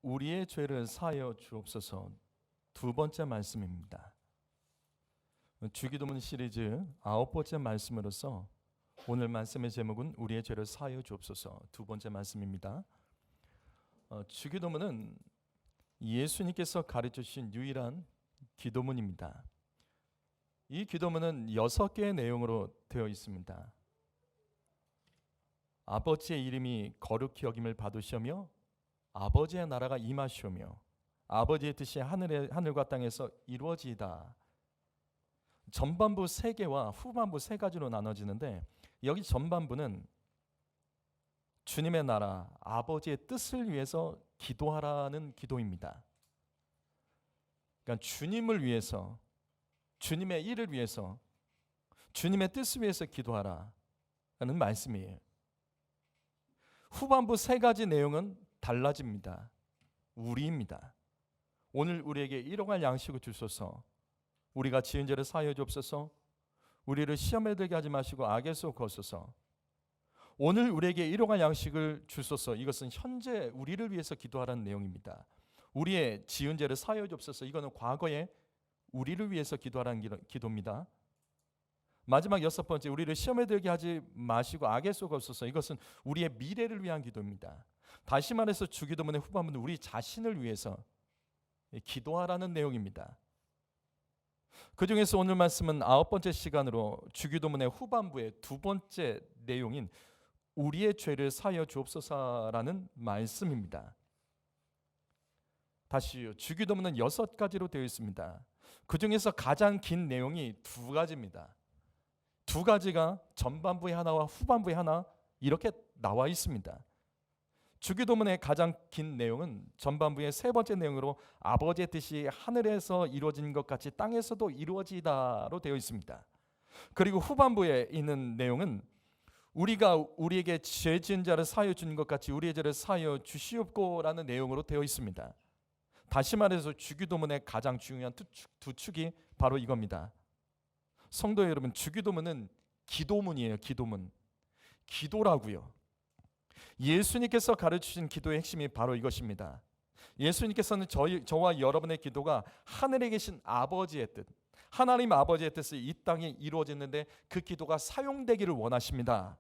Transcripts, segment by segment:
우리의 죄를 사하여 주옵소서. 두 번째 말씀입니다. 주기도문 시리즈 9번째 말씀으로서 오늘 말씀의 제목은 우리의 죄를 사하여 주옵소서. 두 번째 말씀입니다. 주기도문은 예수님께서 가르쳐 주신 유일한 기도문입니다. 이 기도문은 6개의 내용으로 되어 있습니다. 아버지의 이름이 거룩히 여김을 받으시며 아버지의 나라가 임하시오며 아버지의 뜻이 하늘과 땅에서 이루어지이다. 전반부 3개와 후반부 3가지로 나눠지는데, 여기 전반부는 주님의 나라, 아버지의 뜻을 위해서 기도하라는 기도입니다. 그러니까 주님을 위해서, 주님의 일을 위해서, 주님의 뜻을 위해서 기도하라는 말씀이에요. 후반부 3가지 내용은 달라집니다. 우리입니다. 오늘 우리에게 일용할 양식을 주소서. 우리가 지은 죄를 사하여 주옵소서. 우리를 시험에 들게 하지 마시고 악에서 거소서. 오늘 우리에게 일용할 양식을 주소서. 이것은 현재 우리를 위해서 기도하라는 내용입니다. 우리의 지은 죄를 사하여 주옵소서. 이거는 과거에 우리를 위해서 기도하라는 기도입니다. 마지막 6번째, 우리를 시험에 들게 하지 마시고 악에 쏘옵소서. 이것은 우리의 미래를 위한 기도입니다. 다시 말해서 주기도문의 후반부는 우리 자신을 위해서 기도하라는 내용입니다. 그 중에서 오늘 말씀은 9번째 시간으로 주기도문의 후반부의 두 번째 내용인 우리의 죄를 사하여 주옵소서라는 말씀입니다. 다시요, 주기도문은 6가지로 되어 있습니다. 그 중에서 가장 긴 내용이 2가지입니다. 2가지가 전반부에 하나와 후반부에 하나 이렇게 나와 있습니다. 주기도문의 가장 긴 내용은 전반부의 3번째 내용으로 아버지의 뜻이 하늘에서 이루어진 것 같이 땅에서도 이루어지다로 되어 있습니다. 그리고 후반부에 있는 내용은 우리가 우리에게 죄 지은 자를 사하여 주는 것 같이 우리의 죄를 사하여 주시옵고라는 내용으로 되어 있습니다. 다시 말해서 주기도문의 가장 중요한 두 축이 바로 이겁니다. 성도 여러분, 주기도문은 기도문이에요. 기도문. 기도라고요. 예수님께서 가르치신 기도의 핵심이 바로 이것입니다. 예수님께서는 저와 여러분의 기도가 하늘에 계신 아버지의 뜻, 하나님 아버지의 뜻이 이 땅에 이루어졌는데 그 기도가 사용되기를 원하십니다.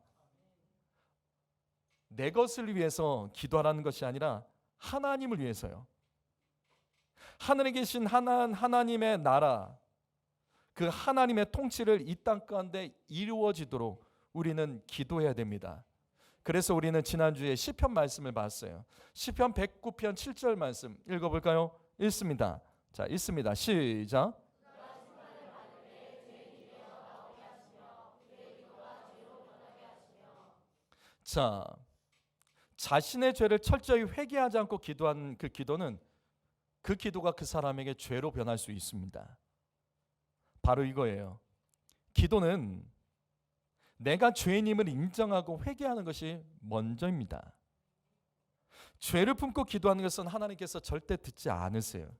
내 것을 위해서 기도하라는 것이 아니라 하나님을 위해서요. 하늘에 계신 하나님의 나라, 그 하나님의 통치를 이 땅 가운데 이루어지도록 우리는 기도해야 됩니다. 그래서 우리는 지난주에 시편 말씀을 봤어요. 시편 109편 7절 말씀 읽어볼까요? 읽습니다. 자, 읽습니다. 시작. 자, 자신의 죄를 철저히 회개하지 않고 기도한 그 기도는 그 기도가 그 사람에게 죄로 변할 수 있습니다. 바로 이거예요. 기도는 내가 죄인임을 인정하고 회개하는 것이 먼저입니다. 죄를 품고 기도하는 것은 하나님께서 절대 듣지 않으세요.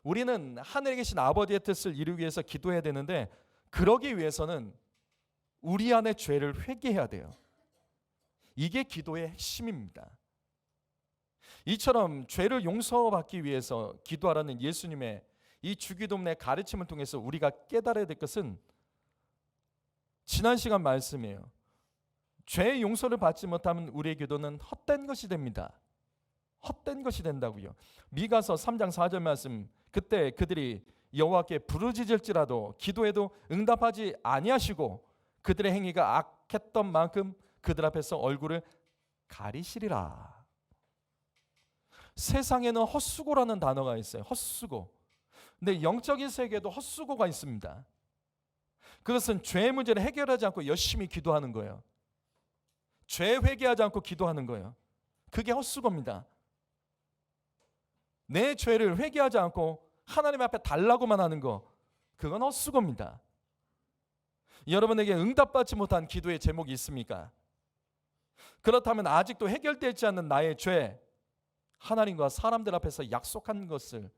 우리는 하늘에 계신 아버지의 뜻을 이루기 위해서 기도해야 되는데, 그러기 위해서는 우리 안의 죄를 회개해야 돼요. 이게 기도의 핵심입니다. 이처럼 죄를 용서받기 위해서 기도하라는 예수님의 이 주기도문의 가르침을 통해서 우리가 깨달아야 될 것은 지난 시간 말씀이에요. 죄의 용서를 받지 못하면 우리의 기도는 헛된 것이 됩니다. 헛된 것이 된다고요. 미가서 3장 4절 말씀, 그때 그들이 여호와께 부르짖을지라도 기도해도 응답하지 아니하시고 그들의 행위가 악했던 만큼 그들 앞에서 얼굴을 가리시리라. 세상에는 헛수고라는 단어가 있어요. 헛수고. 근데 영적인 세계에도 헛수고가 있습니다. 그것은 죄의 문제를 해결하지 않고 열심히 기도하는 거예요. 죄 회개하지 않고 기도하는 거예요. 그게 헛수고입니다. 내 죄를 회개하지 않고 하나님 앞에 달라고만 하는 거, 그건 헛수고입니다. 여러분에게 응답받지 못한 기도의 제목이 있습니까? 그렇다면 아직도 해결되지 않는 나의 죄, 하나님과 사람들 앞에서 약속한 것을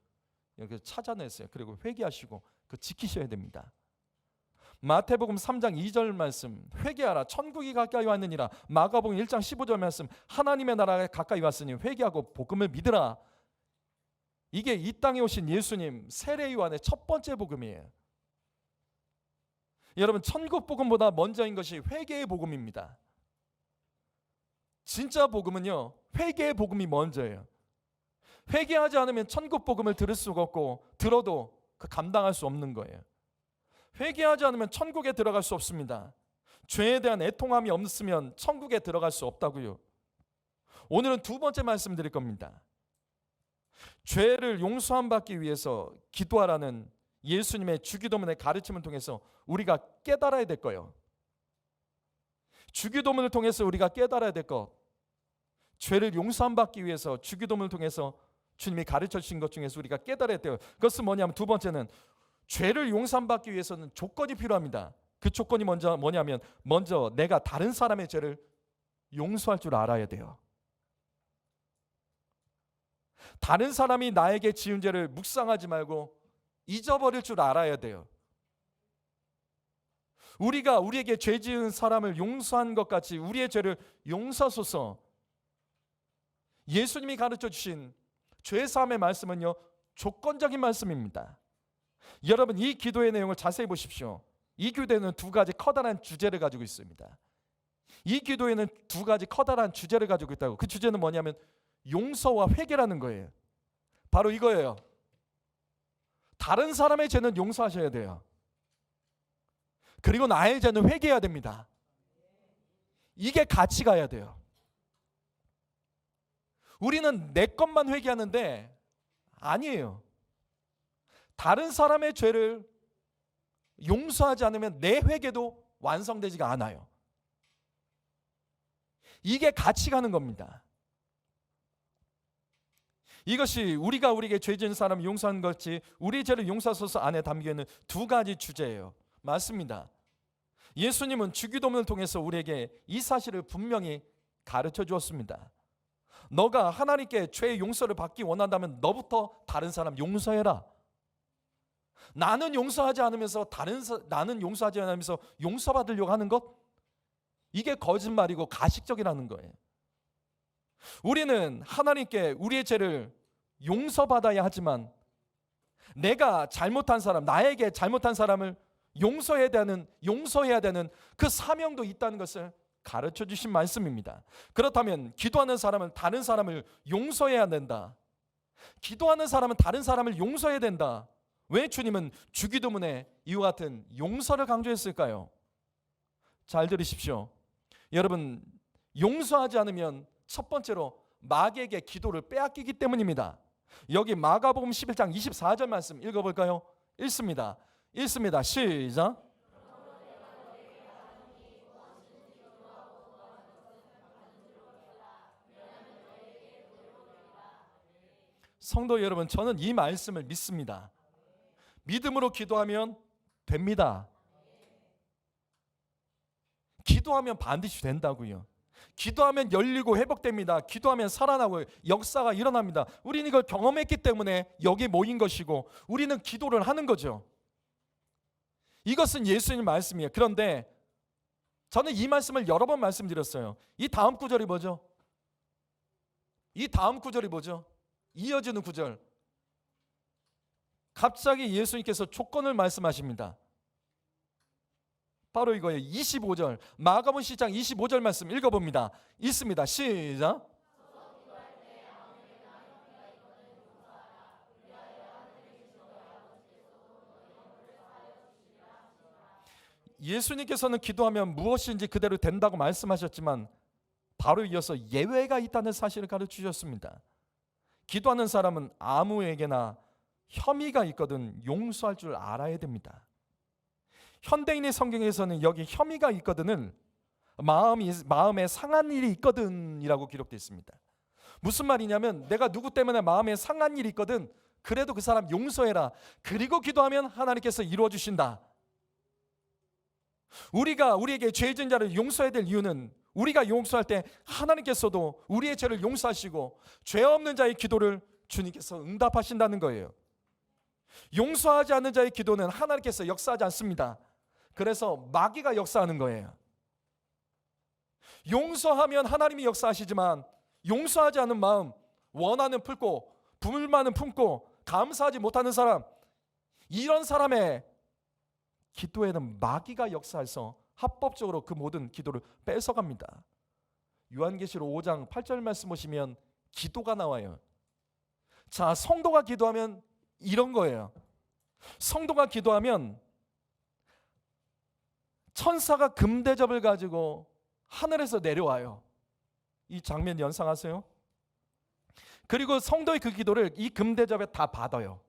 이렇게 찾아내세요. 그리고 회개하시고 그 지키셔야 됩니다. 마태복음 3장 2절 말씀, 회개하라 천국이 가까이 왔느니라. 마가복음 1장 15절 말씀, 하나님의 나라가 가까이 왔으니 회개하고 복음을 믿으라. 이게 이 땅에 오신 예수님 세례 요한의 첫 번째 복음이에요. 여러분, 천국 복음보다 먼저인 것이 회개의 복음입니다. 진짜 복음은요, 회개의 복음이 먼저예요. 회개하지 않으면 천국 복음을 들을 수가 없고, 들어도 감당할 수 없는 거예요. 회개하지 않으면 천국에 들어갈 수 없습니다. 죄에 대한 애통함이 없으면 천국에 들어갈 수 없다고요. 오늘은 두 번째 말씀드릴 겁니다. 죄를 용서함 받기 위해서 기도하라는 예수님의 주기도문의 가르침을 통해서 우리가 깨달아야 될 거예요. 주기도문을 통해서 우리가 깨달아야 될 것, 죄를 용서함 받기 위해서 주기도문을 통해서 주님이 가르쳐 주신 것 중에서 우리가 깨달아야 돼요. 그것은 뭐냐면, 두 번째는 죄를 용서함 받기 위해서는 조건이 필요합니다. 그 조건이 뭐냐면 먼저 내가 다른 사람의 죄를 용서할 줄 알아야 돼요. 다른 사람이 나에게 지은 죄를 묵상하지 말고 잊어버릴 줄 알아야 돼요. 우리가 우리에게 죄 지은 사람을 용서한 것 같이 우리의 죄를 용서하소서. 예수님이 가르쳐 주신 죄 사함의 말씀은요, 조건적인 말씀입니다. 여러분, 이 기도의 내용을 자세히 보십시오. 이 기도에는 두 가지 커다란 주제를 가지고 있습니다. 이 기도에는 두 가지 커다란 주제를 가지고 있다고. 그 주제는 뭐냐면 용서와 회개라는 거예요. 바로 이거예요. 다른 사람의 죄는 용서하셔야 돼요. 그리고 나의 죄는 회개해야 됩니다. 이게 같이 가야 돼요. 우리는 내 것만 회개하는데 아니에요. 다른 사람의 죄를 용서하지 않으면 내 회개도 완성되지가 않아요. 이게 같이 가는 겁니다. 이것이 우리가 우리에게 죄 지은 사람을 용서하는 것이 우리 죄를 용서하소서 안에 담겨있는 두 가지 주제예요. 맞습니다. 예수님은 주기도문을 통해서 우리에게 이 사실을 분명히 가르쳐 주었습니다. 너가 하나님께 죄의 용서를 받기 원한다면 너부터 다른 사람 용서해라. 나는 용서하지 않으면서 나는 용서하지 않으면서 용서받으려고 하는 것, 이게 거짓말이고 가식적이라는 거예요. 우리는 하나님께 우리의 죄를 용서받아야 하지만 내가 잘못한 사람, 나에게 잘못한 사람을 용서해야 되는 그 사명도 있다는 것을 가르쳐 주신 말씀입니다. 그렇다면 기도하는 사람은 다른 사람을 용서해야 된다. 기도하는 사람은 다른 사람을 용서해야 된다. 왜 주님은 주기도문에 이와 같은 용서를 강조했을까요? 잘 들으십시오. 여러분, 용서하지 않으면 첫 번째로 마귀에게 기도를 빼앗기기 때문입니다. 여기 마가복음 11장 24절 말씀 읽어볼까요? 읽습니다. 시작. 성도 여러분, 저는 이 말씀을 믿습니다. 믿음으로 기도하면 됩니다. 기도하면 반드시 된다고요. 기도하면 열리고 회복됩니다. 기도하면 살아나고 역사가 일어납니다. 우리는 이걸 경험했기 때문에 여기 모인 것이고 우리는 기도를 하는 거죠. 이것은 예수님 말씀이에요. 그런데 저는 이 말씀을 여러 번 말씀드렸어요. 이 다음 구절이 뭐죠? 이어지는 구절. 갑자기 예수님께서 조건을 말씀하십니다. 바로 이거예요. 25절, 마가복음 10장 25절 말씀 읽어봅니다. 읽습니다. 시작. 예수님께서는 기도하면 무엇인지 그대로 된다고 말씀하셨지만 바로 이어서 예외가 있다는 사실을 가르쳐 주셨습니다. 기도하는 사람은 아무에게나 혐의가 있거든 용서할 줄 알아야 됩니다. 현대인의 성경에서는 여기 혐의가 있거든을 마음에 상한 일이 있거든이라고 기록되어 있습니다. 무슨 말이냐면 내가 누구 때문에 마음에 상한 일이 있거든, 그래도 그 사람 용서해라. 그리고 기도하면 하나님께서 이루어 주신다. 우리가 우리에게 죄 지은 자를 용서해야 될 이유는 우리가 용서할 때 하나님께서도 우리의 죄를 용서하시고 죄 없는 자의 기도를 주님께서 응답하신다는 거예요. 용서하지 않는 자의 기도는 하나님께서 역사하지 않습니다. 그래서 마귀가 역사하는 거예요. 용서하면 하나님이 역사하시지만 용서하지 않은 마음, 원한은 품고 불만은 품고 감사하지 못하는 사람, 이런 사람의 기도에는 마귀가 역사해서 합법적으로 그 모든 기도를 뺏어갑니다. 요한계시록 5장 8절 말씀 보시면 기도가 나와요. 자, 성도가 기도하면 이런 거예요. 성도가 기도하면 천사가 금대접을 가지고 하늘에서 내려와요. 이 장면 연상하세요? 그리고 성도의 그 기도를 이 금대접에 다 받아요.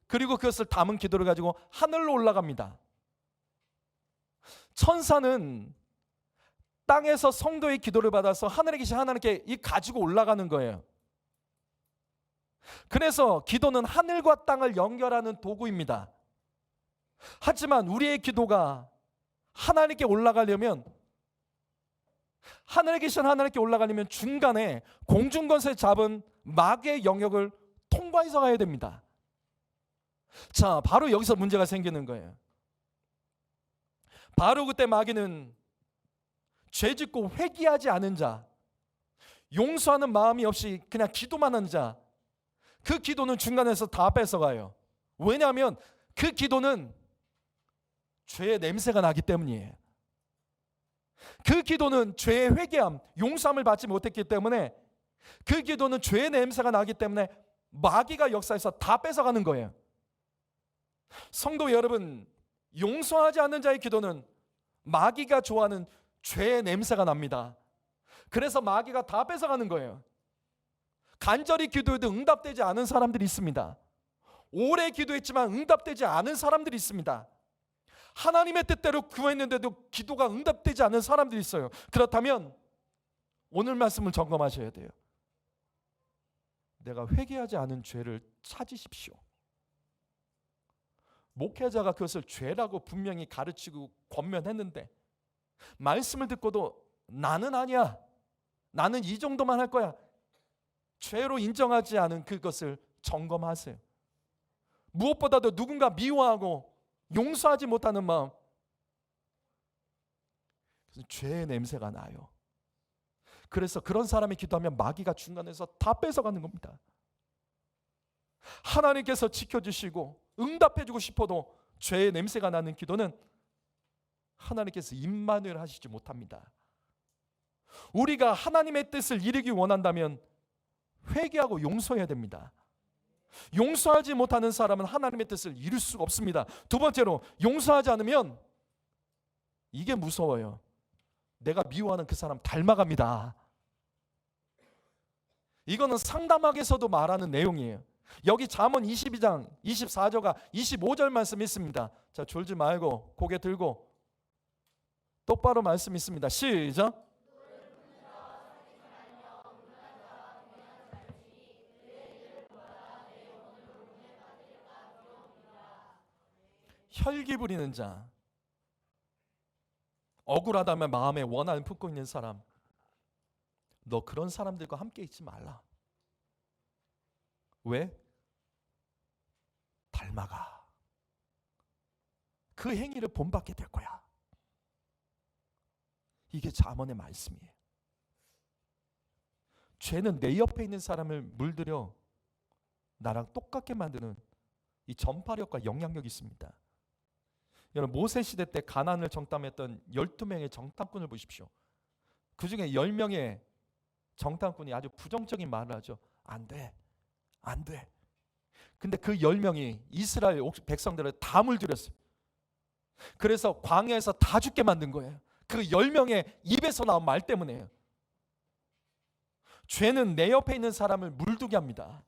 그리고 그것을 담은 기도를 가지고 하늘로 올라갑니다. 천사는 땅에서 성도의 기도를 받아서 하늘에 계신 하나님께 이 가지고 올라가는 거예요. 그래서 기도는 하늘과 땅을 연결하는 도구입니다. 하지만 우리의 기도가 하나님께 올라가려면, 하늘에 계신 하나님께 올라가려면 중간에 공중권세 잡은 마귀의 영역을 통과해서 가야 됩니다. 자, 바로 여기서 문제가 생기는 거예요. 바로 그때 마귀는 죄짓고 회개하지 않은 자, 용서하는 마음이 없이 그냥 기도만 하는 자, 그 기도는 중간에서 다 뺏어가요. 왜냐하면 그 기도는 죄의 냄새가 나기 때문이에요. 그 기도는 죄의 회개함, 용서함을 받지 못했기 때문에, 그 기도는 죄의 냄새가 나기 때문에 마귀가 역사해서 다 뺏어가는 거예요. 성도 여러분, 용서하지 않는 자의 기도는 마귀가 좋아하는 죄의 냄새가 납니다. 그래서 마귀가 다 뺏어가는 거예요. 간절히 기도해도 응답되지 않은 사람들이 있습니다. 오래 기도했지만 응답되지 않은 사람들이 있습니다. 하나님의 뜻대로 구했는데도 기도가 응답되지 않은 사람들이 있어요. 그렇다면 오늘 말씀을 점검하셔야 돼요. 내가 회개하지 않은 죄를 찾으십시오. 목회자가 그것을 죄라고 분명히 가르치고 권면했는데 말씀을 듣고도 나는 아니야, 나는 이 정도만 할 거야, 죄로 인정하지 않은 그것을 점검하세요. 무엇보다도 누군가 미워하고 용서하지 못하는 마음, 그래서 죄의 냄새가 나요. 그래서 그런 사람이 기도하면 마귀가 중간에서 다 뺏어가는 겁니다. 하나님께서 지켜주시고 응답해주고 싶어도 죄의 냄새가 나는 기도는 하나님께서 임마누엘 하시지 못합니다. 우리가 하나님의 뜻을 이루기 원한다면 회개하고 용서해야 됩니다. 용서하지 못하는 사람은 하나님의 뜻을 이룰 수가 없습니다. 두 번째로, 용서하지 않으면 이게 무서워요. 내가 미워하는 그 사람 닮아갑니다. 이거는 상담학에서도 말하는 내용이에요. 여기 잠언 22장 24절과 25절 말씀 있습니다. 자, 졸지 말고 고개 들고 똑바로 말씀 있습니다. 시작. 혈기 부리는 자, 억울하다면 마음에 원한을 품고 있는 사람, 너 그런 사람들과 함께 있지 말라. 왜? 닮아가. 그 행위를 본받게 될 거야. 이게 잠언의 말씀이에요. 죄는 내 옆에 있는 사람을 물들여 나랑 똑같게 만드는 이 전파력과 영향력이 있습니다. 여러분, 모세 시대 때 가나안을 정탐했던 12명의 정탐꾼을 보십시오. 그 중에 10명의 정탐꾼이 아주 부정적인 말을 하죠. 안 돼, 안 돼. 근데 그 10명이 이스라엘 백성들을 다 물들였어요. 그래서 광야에서 다 죽게 만든 거예요. 그 10명의 입에서 나온 말 때문에요. 죄는 내 옆에 있는 사람을 물두게 합니다.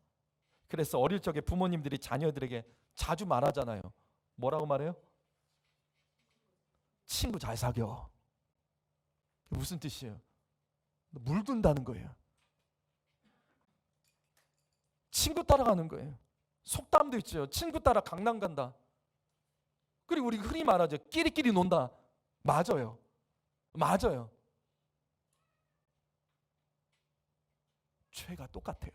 그래서 어릴 적에 부모님들이 자녀들에게 자주 말하잖아요. 뭐라고 말해요? 친구 잘 사겨. 무슨 뜻이에요? 물든다는 거예요. 친구 따라가는 거예요. 속담도 있죠. 친구 따라 강남 간다. 그리고 우리 흔히 말하죠. 끼리끼리 논다. 맞아요. 맞아요. 죄가 똑같아요.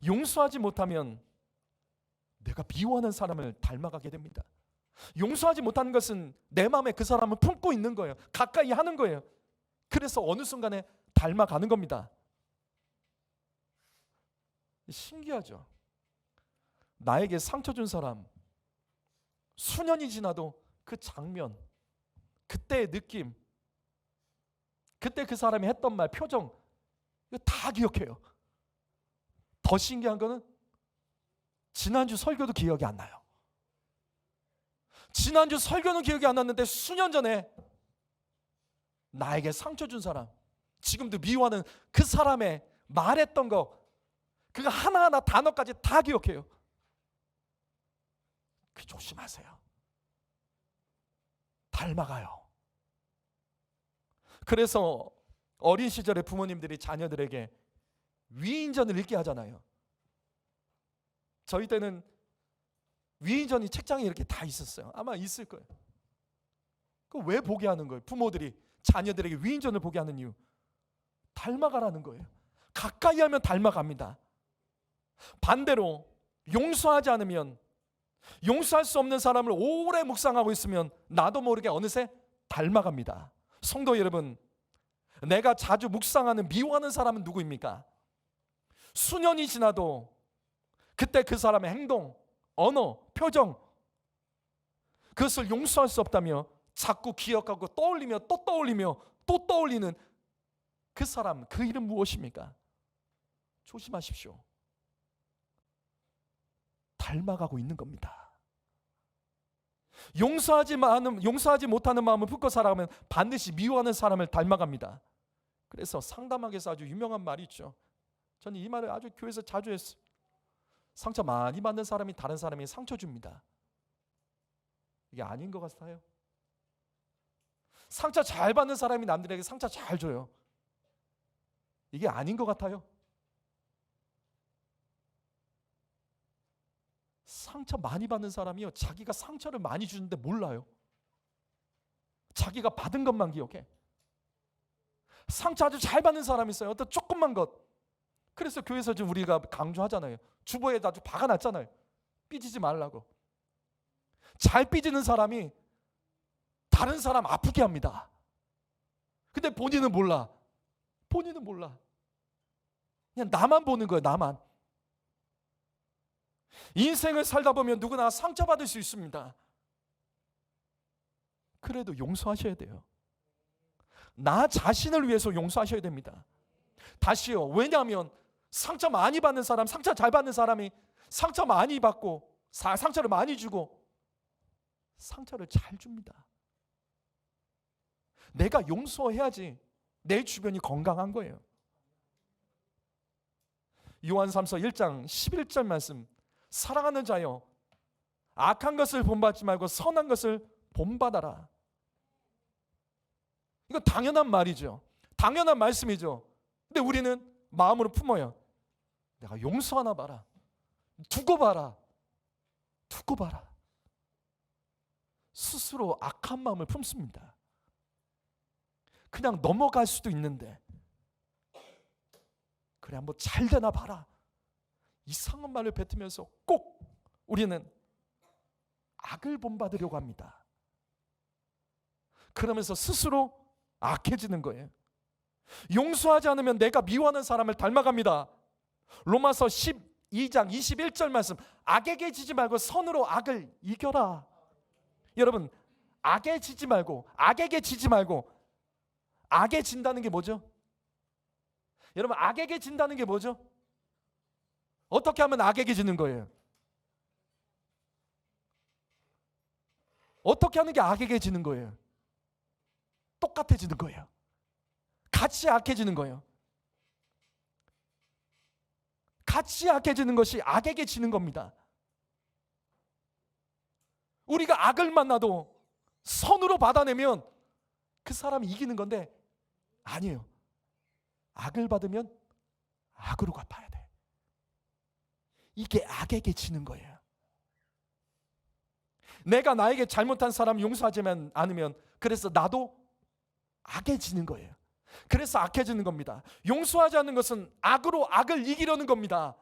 용서하지 못하면 내가 미워하는 사람을 닮아가게 됩니다. 용서하지 못하는 것은 내 마음에 그 사람을 품고 있는 거예요. 가까이 하는 거예요. 그래서 어느 순간에 닮아가는 겁니다. 신기하죠? 나에게 상처 준 사람, 수년이 지나도 그 장면, 그때의 느낌, 그때 그 사람이 했던 말, 표정, 이거 다 기억해요. 더 신기한 거는 지난주 설교도 기억이 안 나요. 지난주 설교는 기억이 안 났는데 수년 전에 나에게 상처 준 사람, 지금도 미워하는 그 사람의 말했던 거, 그거 하나하나 단어까지 다 기억해요. 그 조심하세요. 닮아가요. 그래서 어린 시절에 부모님들이 자녀들에게 위인전을 읽게 하잖아요. 저희 때는 위인전이 책장에 이렇게 다 있었어요. 아마 있을 거예요. 그 왜 보게 하는 거예요? 부모들이 자녀들에게 위인전을 보게 하는 이유, 닮아가라는 거예요. 가까이 하면 닮아갑니다. 반대로 용서하지 않으면, 용서할 수 없는 사람을 오래 묵상하고 있으면 나도 모르게 어느새 닮아갑니다. 성도 여러분, 내가 자주 묵상하는, 미워하는 사람은 누구입니까? 수년이 지나도 그때 그 사람의 행동, 언어, 표정, 그것을 용서할 수 없다며 자꾸 기억하고 떠올리며 또 떠올리며 또 떠올리는 그 사람, 그 이름 무엇입니까? 조심하십시오. 닮아가고 있는 겁니다. 용서하지 못하는 마음을 품고 살아가면 반드시 미워하는 사람을 닮아갑니다. 그래서 상담학에서 아주 유명한 말이 있죠. 저는 이 말을 아주 교회에서 자주 했어요. 상처 많이 받는 사람이 다른 사람에게 상처 줍니다. 이게 아닌 것 같아요. 상처 잘 받는 사람이 남들에게 상처 잘 줘요. 이게 아닌 것 같아요. 상처 많이 받는 사람이요, 자기가 상처를 많이 주는데 몰라요. 자기가 받은 것만 기억해. 상처 아주 잘 받는 사람이 있어요. 어떤 조그만 것. 그래서 교회에서 지금 우리가 강조하잖아요. 주보에다 아주 박아놨잖아요. 삐지지 말라고. 잘 삐지는 사람이 다른 사람 아프게 합니다. 근데 본인은 몰라. 본인은 몰라. 그냥 나만 보는 거예요. 나만. 인생을 살다 보면 누구나 상처받을 수 있습니다. 그래도 용서하셔야 돼요. 나 자신을 위해서 용서하셔야 됩니다. 다시요. 왜냐하면 상처 많이 받는 사람, 상처 잘 받는 사람이 상처 많이 받고 상처를 많이 주고 상처를 잘 줍니다. 내가 용서해야지 내 주변이 건강한 거예요. 요한삼서 1장 11절 말씀, 사랑하는 자여, 악한 것을 본받지 말고 선한 것을 본받아라. 이거 당연한 말이죠. 당연한 말씀이죠. 근데 우리는 마음으로 품어요. 내가 용서하나 봐라. 두고 봐라. 두고 봐라. 스스로 악한 마음을 품습니다. 그냥 넘어갈 수도 있는데, 그래 한번 잘 되나 봐라. 이상한 말을 뱉으면서 꼭 우리는 악을 본받으려고 합니다. 그러면서 스스로 악해지는 거예요. 용서하지 않으면 내가 미워하는 사람을 닮아갑니다. 로마서 12장 21절 말씀, 악에게 지지 말고 선으로 악을 이겨라. 여러분, 악에 지지 말고, 악에게 지지 말고, 악에 진다는 게 뭐죠? 여러분, 악에게 진다는 게 뭐죠? 어떻게 하면 악에게 지는 거예요? 어떻게 하는 게 악에게 지는 거예요? 똑같아지는 거예요. 같이 악해지는 거예요. 같이 악해지는 것이 악에게 지는 겁니다. 우리가 악을 만나도 선으로 받아내면 그 사람이 이기는 건데 아니에요. 악을 받으면 악으로 갚아야 돼. 이게 악에게 지는 거예요. 내가 나에게 잘못한 사람 용서하지 않으면 그래서 나도 악해지는 거예요. 그래서 악해지는 겁니다. 용서하지 않는 것은 악으로 악을 이기려는 겁니다.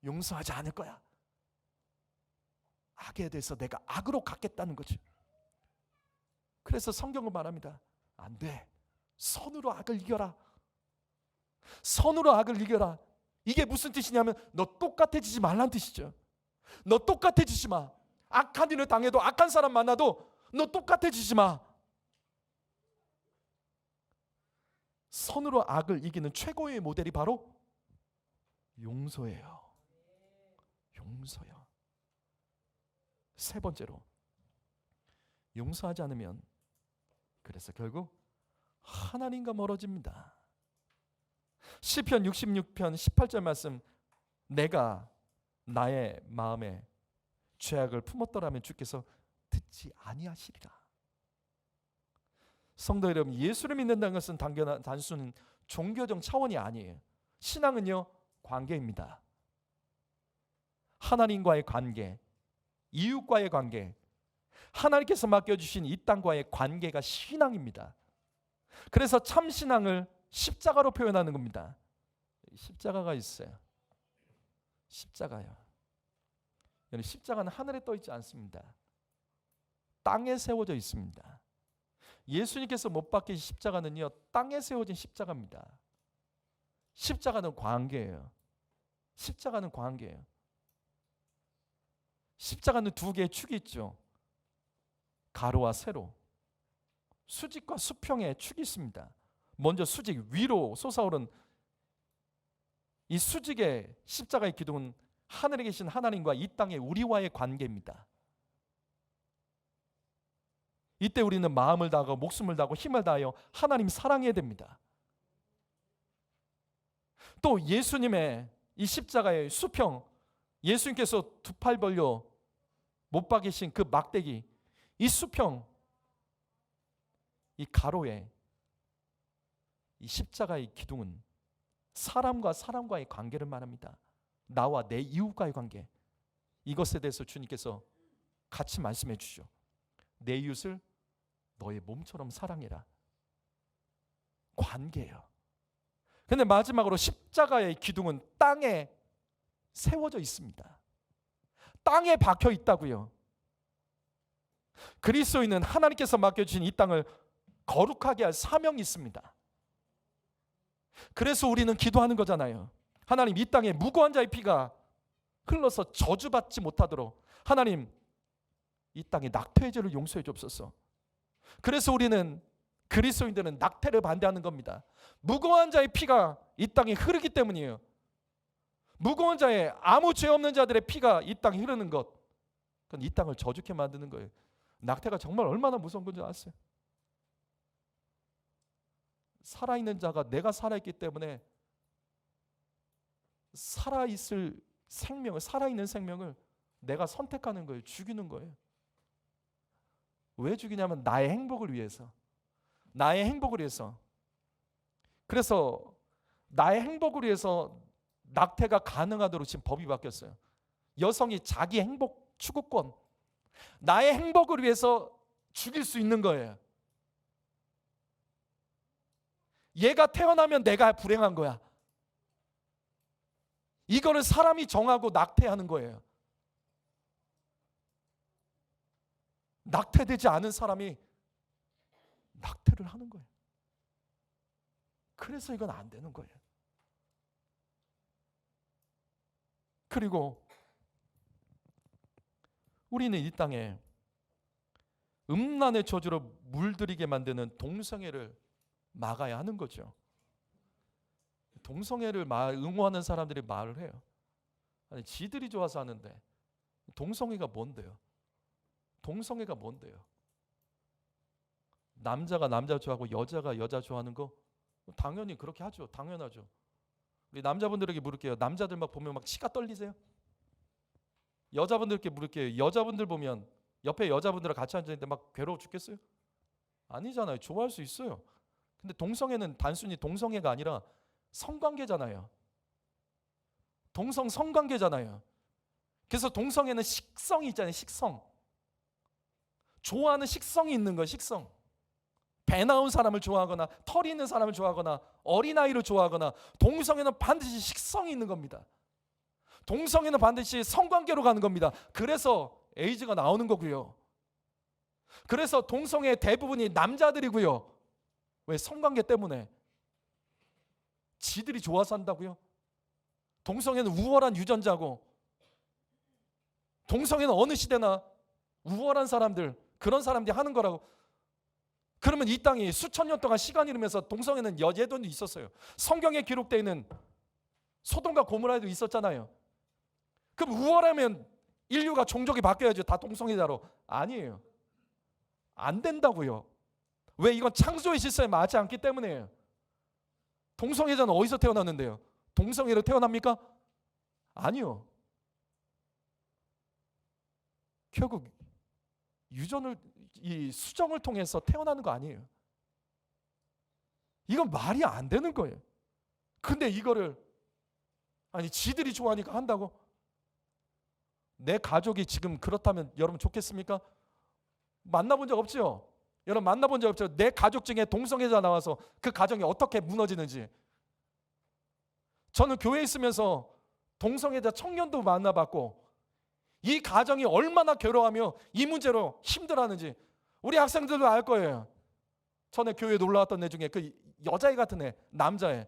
용서하지 않을 거야. 악에 대해서 내가 악으로 갚겠다는 거죠. 그래서 성경은 말합니다. 안 돼. 선으로 악을 이겨라. 선으로 악을 이겨라. 이게 무슨 뜻이냐면 너 똑같아지지 말란 뜻이죠. 너 똑같아지지 마. 악한 일을 당해도 악한 사람 만나도 너 똑같아지지 마. 선으로 악을 이기는 최고의 모델이 바로 용서예요. 용서요. 세 번째로, 용서하지 않으면 그래서 결국 하나님과 멀어집니다. 시편 66편 18절 말씀, 내가 나의 마음에 죄악을 품었더라면 주께서 듣지 아니하시리라. 성도 여러분, 예수를 믿는다는 것은 단순한 종교적 차원이 아니에요. 신앙은요, 관계입니다. 하나님과의 관계, 이웃과의 관계, 하나님께서 맡겨주신 이 땅과의 관계가 신앙입니다. 그래서 참 신앙을 십자가로 표현하는 겁니다. 십자가가 있어요. 십자가요. 십자가는 하늘에 떠 있지 않습니다. 땅에 세워져 있습니다. 예수님께서 못 박힌 십자가는요, 땅에 세워진 십자가입니다. 십자가는 관계예요. 십자가는 관계예요. 십자가는 두 개의 축이 있죠. 가로와 세로, 수직과 수평의 축이 있습니다. 먼저 수직 위로 솟아오른 이 수직의 십자가의 기둥은 하늘에 계신 하나님과 이 땅의 우리와의 관계입니다. 이때 우리는 마음을 다하고 목숨을 다하고 힘을 다하여 하나님 사랑해야 됩니다. 또 예수님의 이 십자가의 수평, 예수님께서 두 팔 벌려 못 박이신 그 막대기, 이 수평, 이 가로에 이 십자가의 기둥은 사람과 사람과의 관계를 말합니다. 나와 내 이웃과의 관계. 이것에 대해서 주님께서 같이 말씀해 주시죠. 내 이웃을 너의 몸처럼 사랑해라. 관계예요. 근데 마지막으로 십자가의 기둥은 땅에 세워져 있습니다. 땅에 박혀 있다고요. 그리스도인은 하나님께서 맡겨주신 이 땅을 거룩하게 할 사명이 있습니다. 그래서 우리는 기도하는 거잖아요. 하나님, 이 땅에 무고한 자의 피가 흘러서 저주받지 못하도록 하나님, 이 땅에 낙태의 죄를 용서해 주옵소서. 그래서 우리는, 그리스도인들은 낙태를 반대하는 겁니다. 무고한 자의 피가 이 땅에 흐르기 때문이에요. 무고한 자의, 아무 죄 없는 자들의 피가 이 땅에 흐르는 것, 그건 이 땅을 저주케 만드는 거예요. 낙태가 정말 얼마나 무서운 건지 아세요? 살아있는 자가, 내가 살아있기 때문에 살아있을 생명을, 살아있는 생명을 내가 선택하는 거예요. 죽이는 거예요. 왜 죽이냐면 나의 행복을 위해서. 나의 행복을 위해서. 그래서 나의 행복을 위해서 낙태가 가능하도록 지금 법이 바뀌었어요. 여성이 자기 행복 추구권, 나의 행복을 위해서 죽일 수 있는 거예요. 얘가 태어나면 내가 불행한 거야. 이거를 사람이 정하고 낙태하는 거예요. 낙태되지 않은 사람이 낙태를 하는 거예요. 그래서 이건 안 되는 거예요. 그리고 우리는 이 땅에 음란의 저주로 물들이게 만드는 동성애를 막아야 하는 거죠. 동성애를 응원하는 사람들이 말을 해요. 아니, 지들이 좋아서 하는데 동성애가 뭔데요? 동성애가 뭔데요? 남자가 남자 좋아하고 여자가 여자 좋아하는 거 당연히 그렇게 하죠. 당연하죠. 우리 남자분들에게 물을게요. 남자들 막 보면 막 치가 떨리세요? 여자분들께 물을게요. 여자분들 보면 옆에 여자분들과 같이 앉아있는데 막 괴로워 죽겠어요? 아니잖아요. 좋아할 수 있어요. 근데 동성애는 단순히 동성애가 아니라 성관계잖아요. 성관계잖아요. 그래서 동성애는 식성이 있잖아요. 식성. 좋아하는 식성이 있는 거예요. 식성. 배 나온 사람을 좋아하거나 털 있는 사람을 좋아하거나 어린아이를 좋아하거나, 동성애는 반드시 식성이 있는 겁니다. 동성애는 반드시 성관계로 가는 겁니다. 그래서 에이즈가 나오는 거고요. 그래서 동성애 대부분이 남자들이고요. 왜? 성관계 때문에. 지들이 좋아서 한다고요? 동성애는 우월한 유전자고, 동성애는 어느 시대나 우월한 사람들, 그런 사람들이 하는 거라고. 그러면 이 땅이 수천 년 동안 시간이 흐르면서 동성애는 예전도 있었어요. 성경에 기록되어 있는 소돔과 고모라에도 있었잖아요. 그럼 우월하면 인류가 종족이 바뀌어야죠. 다 동성애자로. 아니에요. 안 된다고요. 왜? 이건 창조의 질서에 맞지 않기 때문이에요. 동성애자는 어디서 태어났는데요? 동성애로 태어납니까? 아니요. 결국 유전을, 이 수정을 통해서 태어나는 거 아니에요. 이건 말이 안 되는 거예요. 근데 이거를 아니 지들이 좋아하니까 한다고? 내 가족이 지금 그렇다면 여러분 좋겠습니까? 만나본 적 없죠? 여러분 만나본 적 없죠? 내 가족 중에 동성애자 나와서 그 가정이 어떻게 무너지는지. 저는 교회에 있으면서 동성애자 청년도 만나봤고, 이 가정이 얼마나 괴로워하며 이 문제로 힘들어하는지 우리 학생들도 알 거예요. 전에 교회에 놀러 왔던 애 중에 그 여자애 같은 애, 남자애가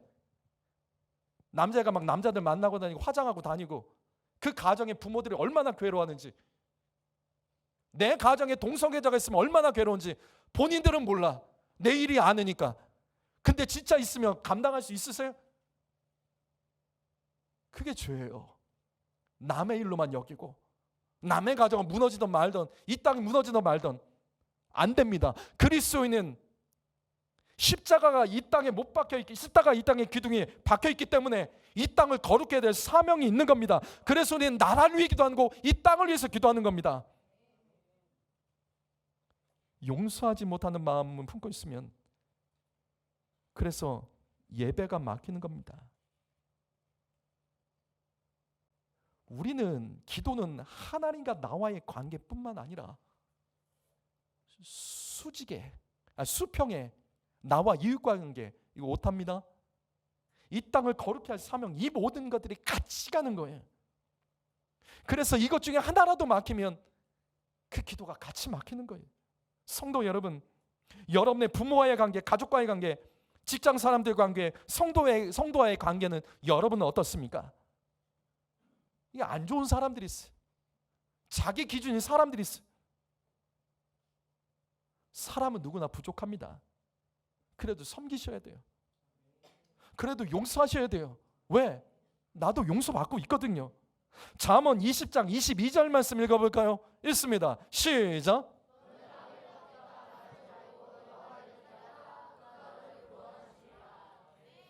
막 남자들 만나고 다니고 화장하고 다니고, 그 가정의 부모들이 얼마나 괴로워하는지, 내 가정에 동성애자가 있으면 얼마나 괴로운지 본인들은 몰라. 내 일이 아느니까. 근데 진짜 있으면 감당할 수 있으세요? 그게 죄예요. 남의 일로만 여기고, 남의 가정은 무너지든 말든, 이 땅이 무너지든 말든 안 됩니다. 그리스도인은 십자가가 이 땅에 못 박혀있기, 십자가가 이 땅에 기둥이 박혀있기 때문에 이 땅을 거룩해야 될 사명이 있는 겁니다. 그래서 우리는 나라를 위해 기도하고 이 땅을 위해서 기도하는 겁니다. 용서하지 못하는 마음을 품고 있으면 그래서 예배가 막히는 겁니다. 우리는, 기도는 하나님과 나와의 관계뿐만 아니라 수평의 나와 이웃과 관계, 이거 오탑니다. 이 땅을 거룩히 할 사명, 이 모든 것들이 같이 가는 거예요. 그래서 이것 중에 하나라도 막히면 그 기도가 같이 막히는 거예요. 성도 여러분, 여러분의 부모와의 관계, 가족과의 관계, 직장 사람들과의 관계, 성도와의 관계는 여러분은 어떻습니까? 이게 안 좋은 사람들이 있어요. 자기 기준인 사람들이 있어요. 사람은 누구나 부족합니다. 그래도 섬기셔야 돼요. 그래도 용서하셔야 돼요. 왜? 나도 용서받고 있거든요. 잠언 20장 22절 말씀 읽어볼까요? 읽습니다. 시작.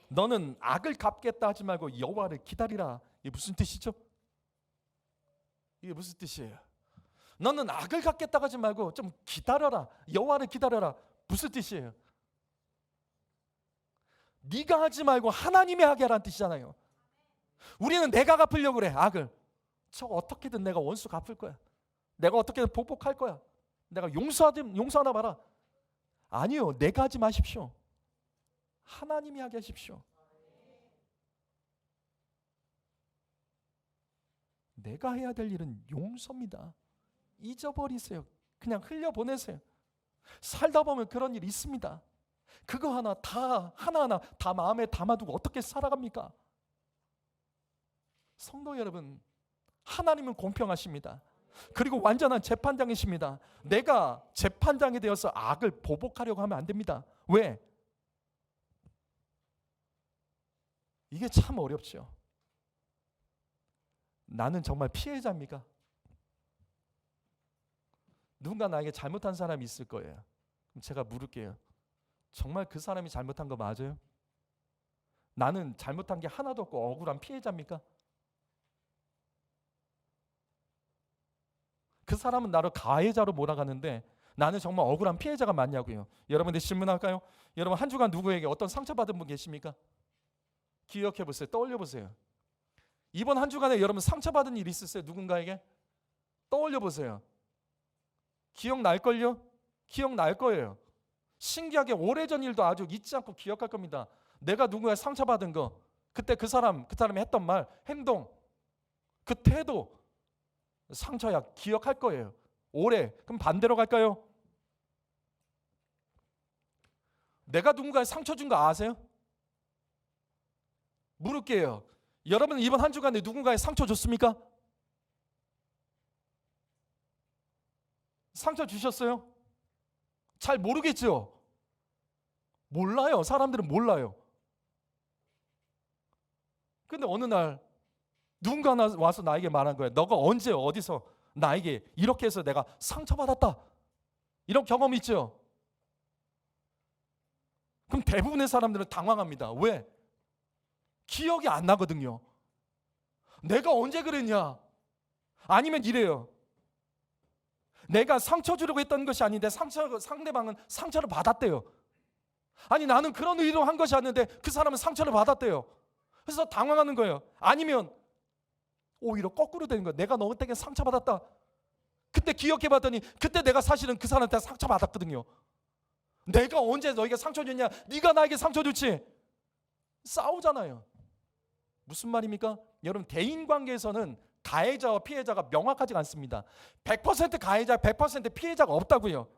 너는 악을 갚겠다 하지 말고 여호와를 기다리라. 이게 무슨 뜻이죠? 이게 무슨 뜻이에요? 너는 악을 갚겠다 하지 말고 좀 기다려라. 여호와를 기다려라. 무슨 뜻이에요? 네가 하지 말고 하나님이 하게 하라는 뜻이잖아요. 우리는 내가 갚으려고 그래. 악을. 저 어떻게든 내가 원수 갚을 거야. 내가 어떻게든 보복할 거야. 내가 용서하나 봐라. 아니요. 내가 하지 마십시오. 하나님이 하게 하십시오. 내가 해야 될 일은 용서입니다. 잊어버리세요. 그냥 흘려보내세요. 살다 보면 그런 일이 있습니다. 그거 하나하나 다 마음에 담아두고 어떻게 살아갑니까? 성도 여러분, 하나님은 공평하십니다. 그리고 완전한 재판장이십니다. 내가 재판장이 되어서 악을 보복하려고 하면 안 됩니다. 왜? 이게 참 어렵죠. 나는 정말 피해자입니까? 누군가 나에게 잘못한 사람이 있을 거예요. 그럼 제가 물을게요. 정말 그 사람이 잘못한 거 맞아요? 나는 잘못한 게 하나도 없고 억울한 피해자입니까? 그 사람은 나를 가해자로 몰아가는데 나는 정말 억울한 피해자가 맞냐고요. 여러분들 질문할까요? 여러분 한 주간 누구에게 어떤 상처받은 분 계십니까? 기억해 보세요. 떠올려 보세요. 이번 한 주간에 여러분 상처받은 일 있으세요? 누군가에게? 떠올려 보세요. 기억날걸요? 기억날 거예요. 신기하게 오래전 일도 아주 잊지 않고 기억할 겁니다. 내가 누구에 상처받은 거, 그때 그 사람이 했던 말, 행동, 그 태도, 상처야 기억할 거예요. 오래. 그럼 반대로 갈까요? 내가 누군가에 상처 준 거 아세요? 물을게요. 여러분 이번 한 주간에 누군가에 상처 줬습니까? 상처 주셨어요? 잘 모르겠죠? 몰라요. 사람들은 몰라요. 근데 어느 날 누군가 와서 나에게 말한 거예요. 너가 언제 어디서 나에게 이렇게 해서 내가 상처받았다. 이런 경험 있죠? 그럼 대부분의 사람들은 당황합니다. 왜? 기억이 안 나거든요. 내가 언제 그랬냐? 아니면 이래요. 내가 상처 주려고 했던 것이 아닌데 상대방은 상처를 받았대요. 아니 나는 그런 의도로 한 것이 아닌데 그 사람은 상처를 받았대요. 그래서 당황하는 거예요. 아니면 오히려 거꾸로 되는 거예요. 내가 너한테 상처받았다. 그때 기억해봤더니 그때 내가 사실은 그 사람한테 상처받았거든요. 내가 언제 너에게 상처 줬냐? 네가 나에게 상처 줬지. 싸우잖아요. 무슨 말입니까? 여러분 대인관계에서는 가해자와 피해자가 명확하지 않습니다. 100% 가해자, 100% 피해자가 없다고요.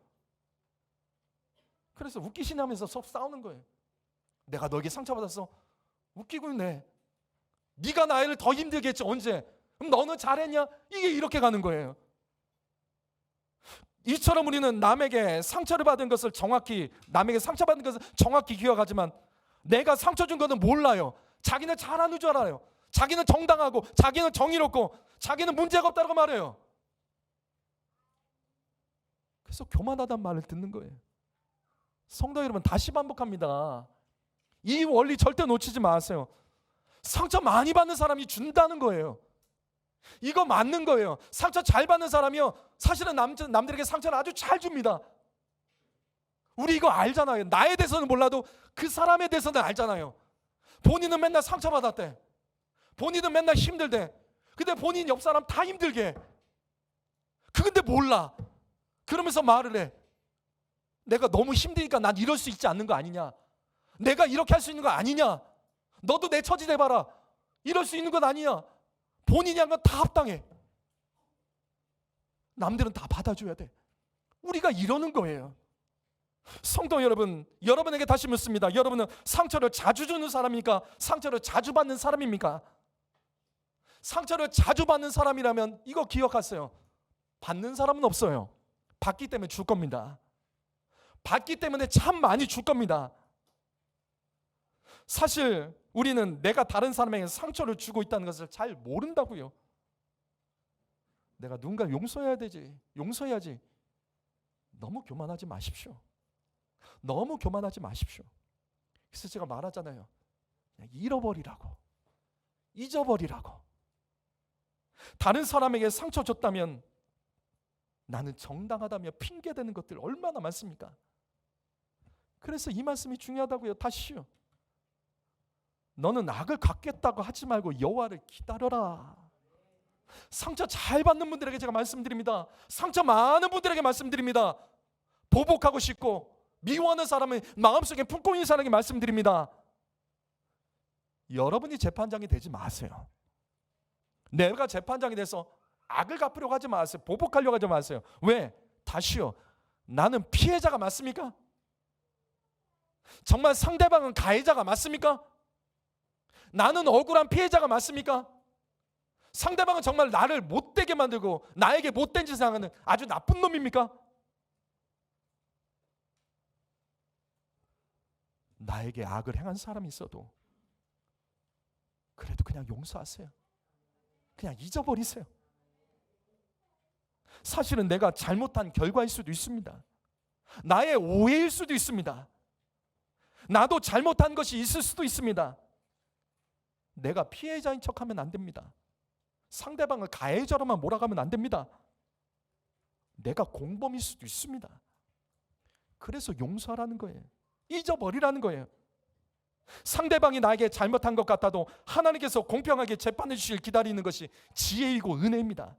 그래서 웃기시냐면서 서로 싸우는 거예요. 내가 너에게 상처받았어. 웃기고 있네. 네가 나를 더 힘들게 했지 언제? 그럼 너는 잘했냐? 이게 이렇게 가는 거예요. 이처럼 우리는 남에게 상처받은 것을 정확히 기억하지만 내가 상처 준 것은 몰라요. 자기는 잘하는 줄 알아요. 자기는 정당하고 자기는 정의롭고 자기는 문제가 없다고 말해요. 그래서 교만하다는 말을 듣는 거예요. 성도 여러분 다시 반복합니다. 이 원리 절대 놓치지 마세요. 상처 많이 받는 사람이 준다는 거예요. 이거 맞는 거예요. 상처 잘 받는 사람이요 사실은 남들에게 상처를 아주 잘 줍니다. 우리 이거 알잖아요. 나에 대해서는 몰라도 그 사람에 대해서는 알잖아요. 본인은 맨날 상처받았대. 본인은 맨날 힘들대. 근데 본인 옆 사람 다 힘들게 해. 근데 몰라. 그러면서 말을 해. 내가 너무 힘드니까 난 이럴 수 있지 않는 거 아니냐. 내가 이렇게 할 수 있는 거 아니냐. 너도 내 처지 내봐라. 이럴 수 있는 건 아니냐. 본인이 한 건 다 합당해. 남들은 다 받아줘야 돼. 우리가 이러는 거예요. 성도 여러분, 여러분에게 다시 묻습니다. 여러분은 상처를 자주 주는 사람입니까? 상처를 자주 받는 사람입니까? 상처를 자주 받는 사람이라면 이거 기억하세요. 받는 사람은 없어요. 받기 때문에 줄 겁니다. 받기 때문에 참 많이 줄 겁니다. 사실 우리는 내가 다른 사람에게 상처를 주고 있다는 것을 잘 모른다고요. 내가 누군가 용서해야 되지. 용서해야지. 너무 교만하지 마십시오. 너무 교만하지 마십시오. 그래서 제가 말하잖아요. 그냥 잃어버리라고. 잊어버리라고. 다른 사람에게 상처 줬다면 나는 정당하다며 핑계대는 것들 얼마나 많습니까? 그래서 이 말씀이 중요하다고요. 다시요. 너는 악을 갚겠다고 하지 말고 여호와를 기다려라. 상처 잘 받는 분들에게 제가 말씀드립니다. 상처 많은 분들에게 말씀드립니다. 보복하고 싶고 미워하는 사람은 마음속에 품고 있는 사람에게 말씀드립니다. 여러분이 재판장이 되지 마세요. 내가 재판장이 돼서 악을 갚으려고 하지 마세요. 보복하려고 하지 마세요. 왜? 다시요. 나는 피해자가 맞습니까? 정말 상대방은 가해자가 맞습니까? 나는 억울한 피해자가 맞습니까? 상대방은 정말 나를 못되게 만들고 나에게 못된 짓을 하는 아주 나쁜 놈입니까? 나에게 악을 행한 사람이 있어도 그래도 그냥 용서하세요. 그냥 잊어버리세요. 사실은 내가 잘못한 결과일 수도 있습니다. 나의 오해일 수도 있습니다. 나도 잘못한 것이 있을 수도 있습니다. 내가 피해자인 척하면 안 됩니다. 상대방을 가해자로만 몰아가면 안 됩니다. 내가 공범일 수도 있습니다. 그래서 용서하라는 거예요. 잊어버리라는 거예요. 상대방이 나에게 잘못한 것 같아도 하나님께서 공평하게 재판해 주실 기다리는 것이 지혜이고 은혜입니다.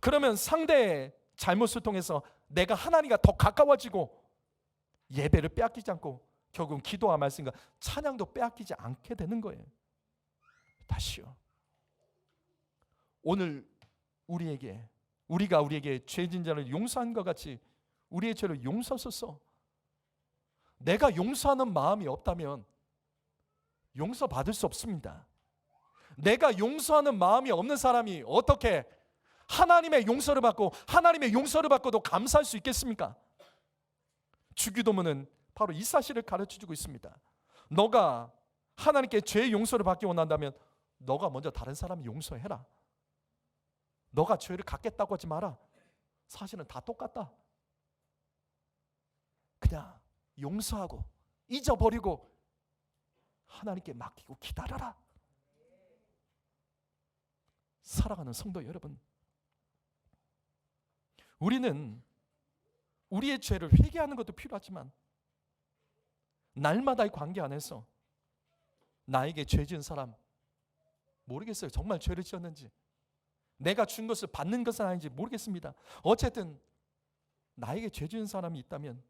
그러면 상대의 잘못을 통해서 내가 하나님과 더 가까워지고 예배를 빼앗기지 않고 결국은 기도와 말씀과 찬양도 빼앗기지 않게 되는 거예요. 다시요. 오늘 우리가 우리에게 죄진 자를 용서한 것 같이 우리의 죄를 용서하소서. 내가 용서하는 마음이 없다면 용서받을 수 없습니다. 내가 용서하는 마음이 없는 사람이 어떻게 하나님의 용서를 받고 하나님의 용서를 받고도 감사할 수 있겠습니까? 주기도문은 바로 이 사실을 가르쳐주고 있습니다. 너가 하나님께 죄의 용서를 받기 원한다면 너가 먼저 다른 사람 용서해라. 너가 죄를 갖겠다고 하지 마라. 사실은 다 똑같다. 그냥 용서하고 잊어버리고 하나님께 맡기고 기다려라. 사랑하는 성도 여러분, 우리는 우리의 죄를 회개하는 것도 필요하지만 날마다의 관계 안에서 나에게 죄 지은 사람 모르겠어요. 정말 죄를 지었는지 내가 준 것을 받는 것은 아닌지 모르겠습니다. 어쨌든 나에게 죄 지은 사람이 있다면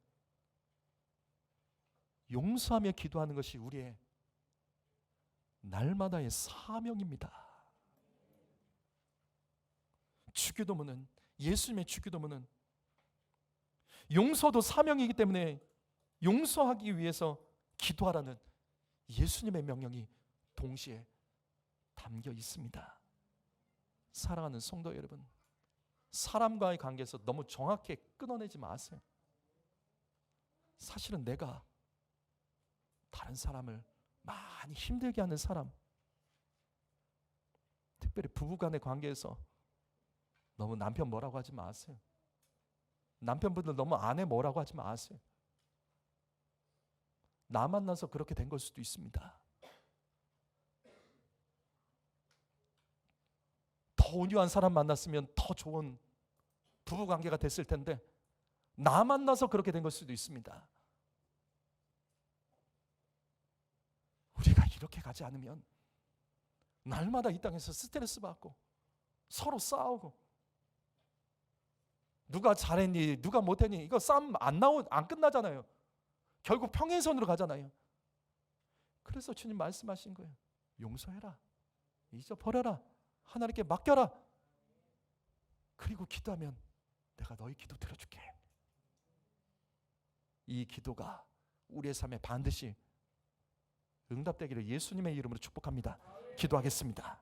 용서하며 기도하는 것이 우리의 날마다의 사명입니다. 주기도문은, 예수님의 주기도문은 용서도 사명이기 때문에 용서하기 위해서 기도하라는 예수님의 명령이 동시에 담겨 있습니다. 사랑하는 성도 여러분, 사람과의 관계에서 너무 정확히 끊어내지 마세요. 사실은 내가 다른 사람을 많이 힘들게 하는 사람, 특별히 부부간의 관계에서 너무 남편 뭐라고 하지 마세요. 남편분들 너무 아내 뭐라고 하지 마세요. 나 만나서 그렇게 된 걸 수도 있습니다. 더 온유한 사람 만났으면 더 좋은 부부관계가 됐을 텐데 나 만나서 그렇게 된 걸 수도 있습니다. 우리가 이렇게 가지 않으면 날마다 이 땅에서 스트레스 받고 서로 싸우고 누가 잘했니 누가 못했니 이거 싸움 안 끝나잖아요. 결국 평행선으로 가잖아요. 그래서 주님 말씀하신 거예요. 용서해라. 잊어버려라. 하나님께 맡겨라. 그리고 기도하면 내가 너희 기도 들어줄게. 이 기도가 우리의 삶에 반드시 응답되기를 예수님의 이름으로 축복합니다. 기도하겠습니다.